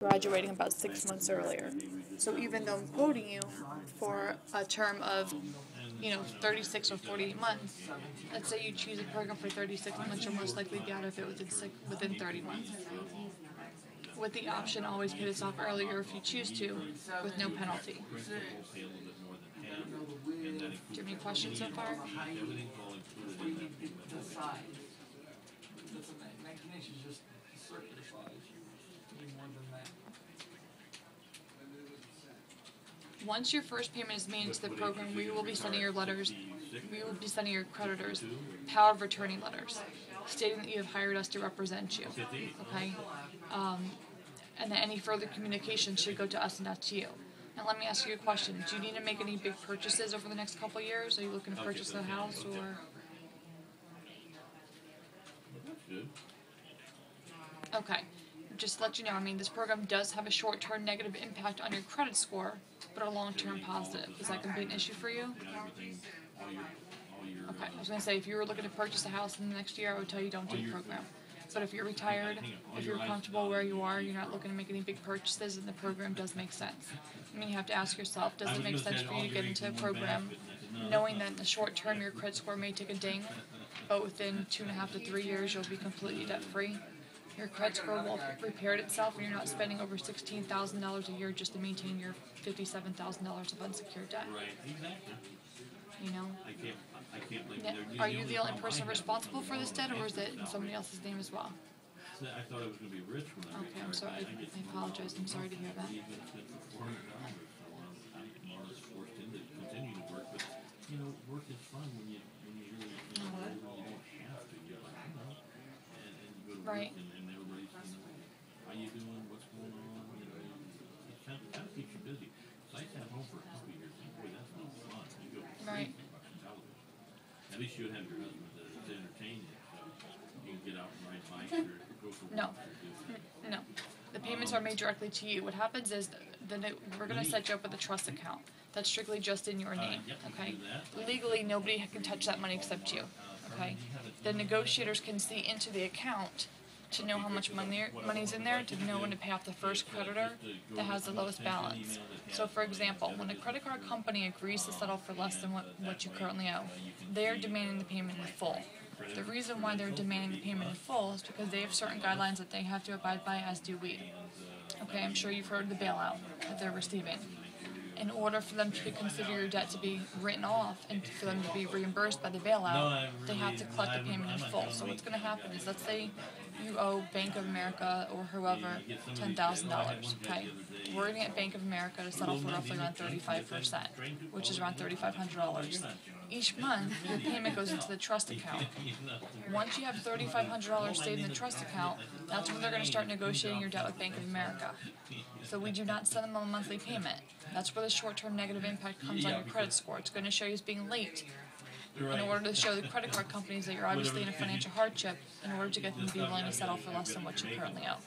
graduating about 6 months earlier. So even though I'm quoting you for a term of 36 or 48 months, let's say you choose a program for 36 months, you're most likely to be out of it within 30 months. With the option always pay this off earlier if you choose to, with no penalty. Do you have any questions so far? Once your first payment is made into the program, we will be sending your creditors power of attorney letters stating that you have hired us to represent you. Okay? And that any further communication should go to us and not to you. Now let me ask you a question. Do you need to make any big purchases over the next couple of years? Are you looking to purchase a house or? Okay. Just to let you know, this program does have a short-term negative impact on your credit score, but a long-term positive. Is that going to be an issue for you? Okay, I was going to say, if you were looking to purchase a house in the next year, I would tell you don't do the program. But if you're retired, if you're comfortable where you are, you're not looking to make any big purchases, then the program does make sense. You have to ask yourself, does it make sense for you to get into a program knowing that in the short term your credit score may take a ding, but within 2.5 to 3 years you'll be completely debt-free? Your credit score will have repaired itself and you're not spending over $16,000 a year just to maintain your $57,000 of unsecured debt. Are you the only person responsible for this debt, or is it in somebody else's name as well? I thought I was going to be rich when I Okay, I'm sorry. I apologize. I'm sorry to hear that. I'm forced into continue to work, but work is fun when you really you don't have to. You're like, and you go to right. Work and everybody's how you doing, what's going on, it kind of keeps you busy. So I sat home for a couple of years and boy, that's not fun. You go right. watching television. At least you would have your husband to entertain you, so you can get out and ride bikes or go for walks. No. The payments are made directly to you. What happens is we're going to set you up with a trust account. That's strictly just in your name. Okay. Legally, nobody can touch that money except you. Okay. The negotiators can see into the account to know how much money's in there, to know when to pay off the first creditor that has the lowest balance. So for example, when a credit card company agrees to settle for less than what you currently owe, they are demanding the payment in full. The reason why they're demanding the payment in full is because they have certain guidelines that they have to abide by, as do we. Okay, I'm sure you've heard of the bailout that they're receiving. In order for them to consider your debt to be written off and for them to be reimbursed by the bailout, they have to collect the payment in full. So what's going to happen is, let's say you owe Bank of America or whoever $10,000. Okay, we're going to get Bank of America to settle for roughly around 35%, which is around $3,500. Each month, your payment goes into the trust account. Once you have $3,500 saved in the trust account, that's when they're going to start negotiating your debt with Bank of America. So we do not send them a monthly payment. That's where the short-term negative impact comes on your credit score. It's going to show you as being late in order to show the credit card companies that you're obviously in a financial hardship in order to get them to be willing to settle for less than what you currently owe.